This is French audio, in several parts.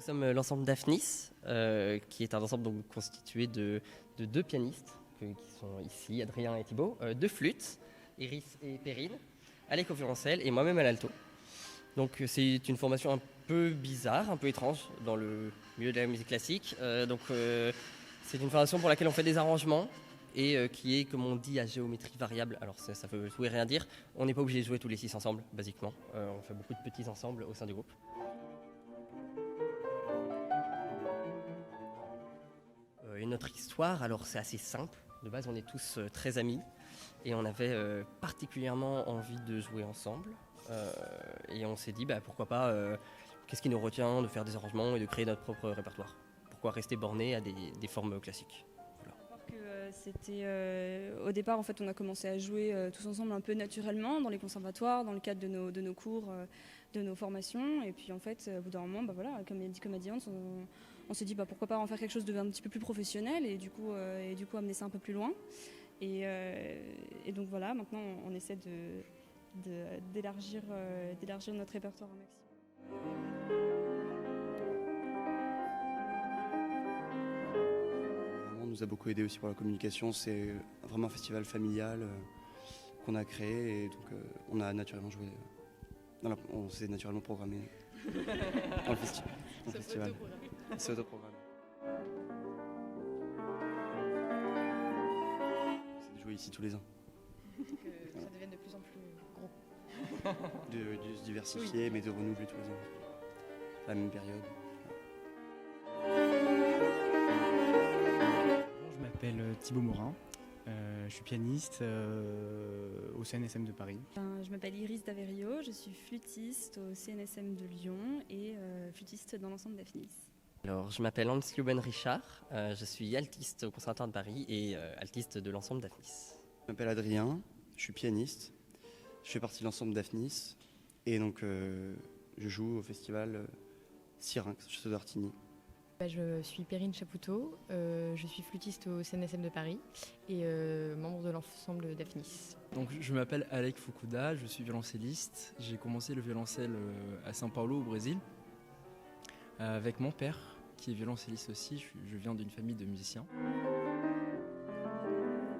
Nous sommes l'ensemble Daphnis, qui est un ensemble donc constitué de deux pianistes qui sont ici, Adrien et Thibaut, deux flûtes, Iris et Perrine, Alec au violoncelle et moi-même à l'alto. Donc c'est une formation un peu bizarre, un peu étrange dans le milieu de la musique classique. C'est une formation pour laquelle on fait des arrangements et qui est, comme on dit, à géométrie variable. Alors ça veut tout et rien dire. On n'est pas obligé de jouer tous les 6 ensemble, basiquement. On fait beaucoup de petits ensembles au sein du groupe. Et notre histoire, alors c'est assez simple. De base, on est tous très amis et on avait particulièrement envie de jouer ensemble. Et on s'est dit, pourquoi pas, qu'est-ce qui nous retient de faire des arrangements et de créer notre propre répertoire? Pourquoi rester borné à des formes classiques? Au départ, en fait, on a commencé à jouer tous ensemble un peu naturellement dans les conservatoires, dans le cadre de nos cours, de nos formations. Et puis, en fait, au bout d'un moment, comme a dit Hans, on s'est dit pourquoi pas en faire quelque chose de un petit peu plus professionnel et du coup amener ça un peu plus loin. Et donc voilà, maintenant, on essaie d'élargir notre répertoire un maximum. Nous a beaucoup aidé aussi pour la communication. C'est vraiment un festival familial qu'on a créé et donc on a naturellement joué. On s'est naturellement programmé dans le festival. C'est autoprogrammé. C'est de jouer ici tous les ans. Que ça devienne de plus en plus gros. De se diversifier, mais de renouveler tous les ans. À la même période. Je m'appelle Thibaut Morin, je suis pianiste au CNSM de Paris. Je m'appelle Iris Daverio, je suis flûtiste au CNSM de Lyon et flûtiste dans l'ensemble Daphnis. Alors, je m'appelle Hans-Luben Richard, je suis altiste au Conservatoire de Paris et altiste de l'ensemble Daphnis. Je m'appelle Adrien, je suis pianiste, je fais partie de l'ensemble Daphnis et donc je joue au festival Syrinx, Château d'Artigny. Je suis Perrine Chapoutot, je suis flûtiste au CNSM de Paris et membre de l'ensemble Daphnis. Donc, je m'appelle Alec Fukuda, je suis violoncelliste. J'ai commencé le violoncelle à São Paulo au Brésil avec mon père qui est violoncelliste aussi. Je viens d'une famille de musiciens.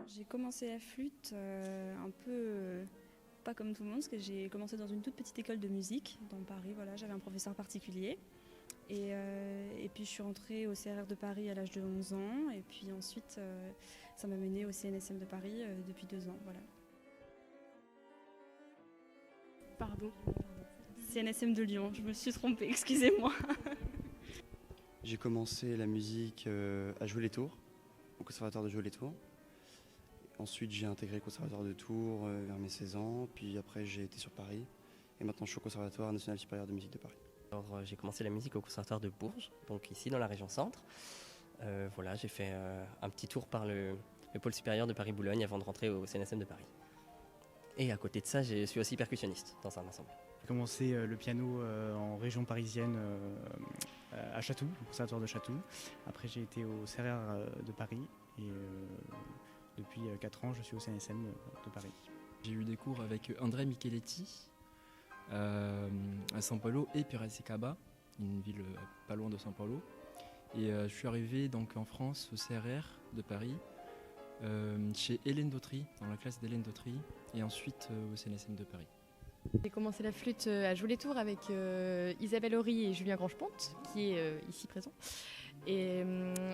J'ai commencé la flûte un peu pas comme tout le monde parce que j'ai commencé dans une toute petite école de musique dans Paris. Voilà, j'avais un professeur particulier. Et puis je suis rentrée au CRR de Paris à l'âge de 11 ans et puis ensuite ça m'a menée au CNSM de Paris depuis 2 ans. Voilà. Pardon. CNSM de Lyon, je me suis trompée, excusez-moi. J'ai commencé la musique à jouer les tours, au conservatoire de jouer les tours. Ensuite j'ai intégré le conservatoire de Tours vers mes 16 ans, puis après j'ai été sur Paris et maintenant je suis au Conservatoire national supérieur de musique de Paris. Alors, j'ai commencé la musique au Conservatoire de Bourges, donc ici dans la région centre. J'ai fait un petit tour par le pôle supérieur de Paris-Boulogne avant de rentrer au CNSM de Paris. Et à côté de ça, je suis aussi percussionniste dans un ensemble. J'ai commencé le piano en région parisienne à Chatou, au Conservatoire de Chatou. Après j'ai été au CRR de Paris et depuis 4 ans je suis au CNSM de Paris. J'ai eu des cours avec André Micheletti à São Paulo et Piracicaba, une ville pas loin de São Paulo. Et je suis arrivé donc en France au CRR de Paris, chez Hélène Dautry, dans la classe d'Hélène Dautry, et ensuite au CNSM de Paris. J'ai commencé la flûte à jouer les tours avec Isabelle Horry et Julien Grange-Ponte, qui est ici présent. Et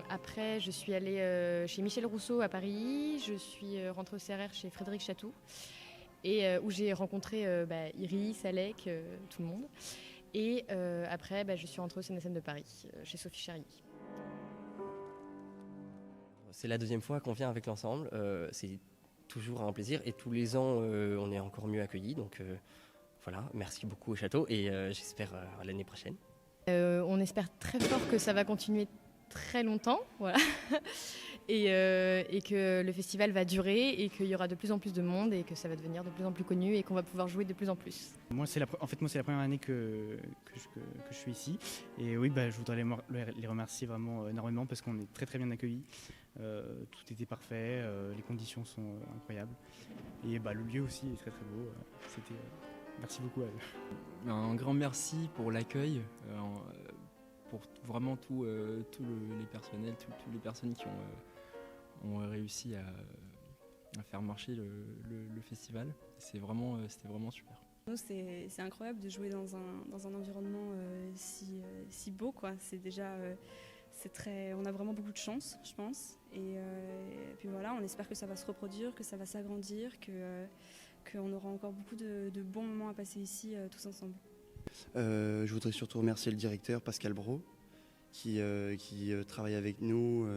après, je suis allée chez Michel Rousseau à Paris, je suis rentrée au CRR chez Frédéric Chatou, et où j'ai rencontré Iris, Alec, tout le monde. Et après, je suis rentrée au CNSM de Paris, chez Sophie Cherigny. C'est la 2e fois qu'on vient avec l'ensemble, c'est toujours un plaisir et tous les ans on est encore mieux accueillis. Donc voilà, merci beaucoup au château et j'espère à l'année prochaine. On espère très fort que ça va continuer très longtemps, voilà. Et que le festival va durer et qu'il y aura de plus en plus de monde et que ça va devenir de plus en plus connu et qu'on va pouvoir jouer de plus en plus. Moi c'est la première année que je suis ici et oui je voudrais les remercier vraiment énormément parce qu'on est très très bien accueillis. Tout était parfait, les conditions sont incroyables et le lieu aussi est très très beau. Merci beaucoup à eux. Un grand merci pour l'accueil. pour vraiment tous les personnels, toutes les personnes qui ont réussi à faire marcher le festival. C'était vraiment super. Nous, c'est incroyable de jouer dans un environnement si beau, quoi. C'est déjà, on a vraiment beaucoup de chance, je pense. Et puis voilà, on espère que ça va se reproduire, que ça va s'agrandir, qu'on aura encore beaucoup de bons moments à passer ici tous ensemble. Je voudrais surtout remercier le directeur Pascal Brault qui travaille avec nous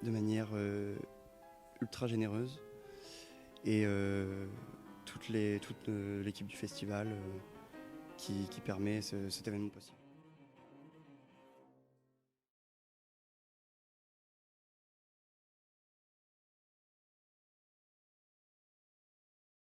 de manière ultra généreuse et toute l'équipe du festival qui permet cet événement possible.